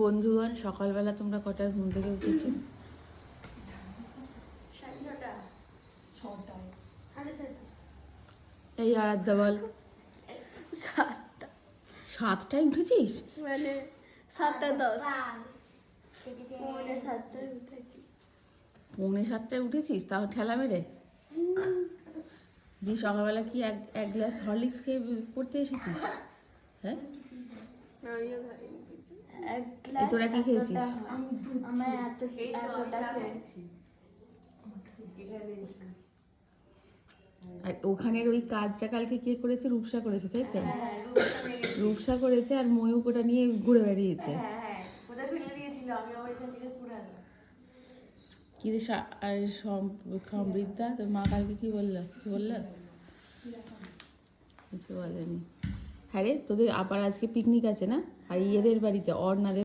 বন্ধুগণ, সকালবেলা তোমরা কটায় ঘুম থেকে উঠেছো? 6:30 এই আরাধ্যা বল। 7টায় উঠেছিস? মানে 7:10 উঠেছি। 6:45 উঠেছিস, তাও ঠেলা মেরে? দিয়ে সকালবেলা কি এক গ্লাস হরলিক্স খেয়ে পড়তে এসেছিস? হ্যাঁ, তোরা কি খেয়েছিস? আর ওখানের ওই কাজটা কালকে কে করেছে? রূপসা করেছে, তাই তো? রূপসা করেছে আর ময়ূক ওটা নিয়ে ঘুরে বেরিয়েছে। কি রে আর সমৃদ্ধা, তোর মা কালকে কি বললো? কিছু বললো? কিছু বলেনি। হ্যাঁ রে, তোদের আবার আজকে পিকনিক আছে না? আর ইয়েদের বাড়িতে, অর্ণাদের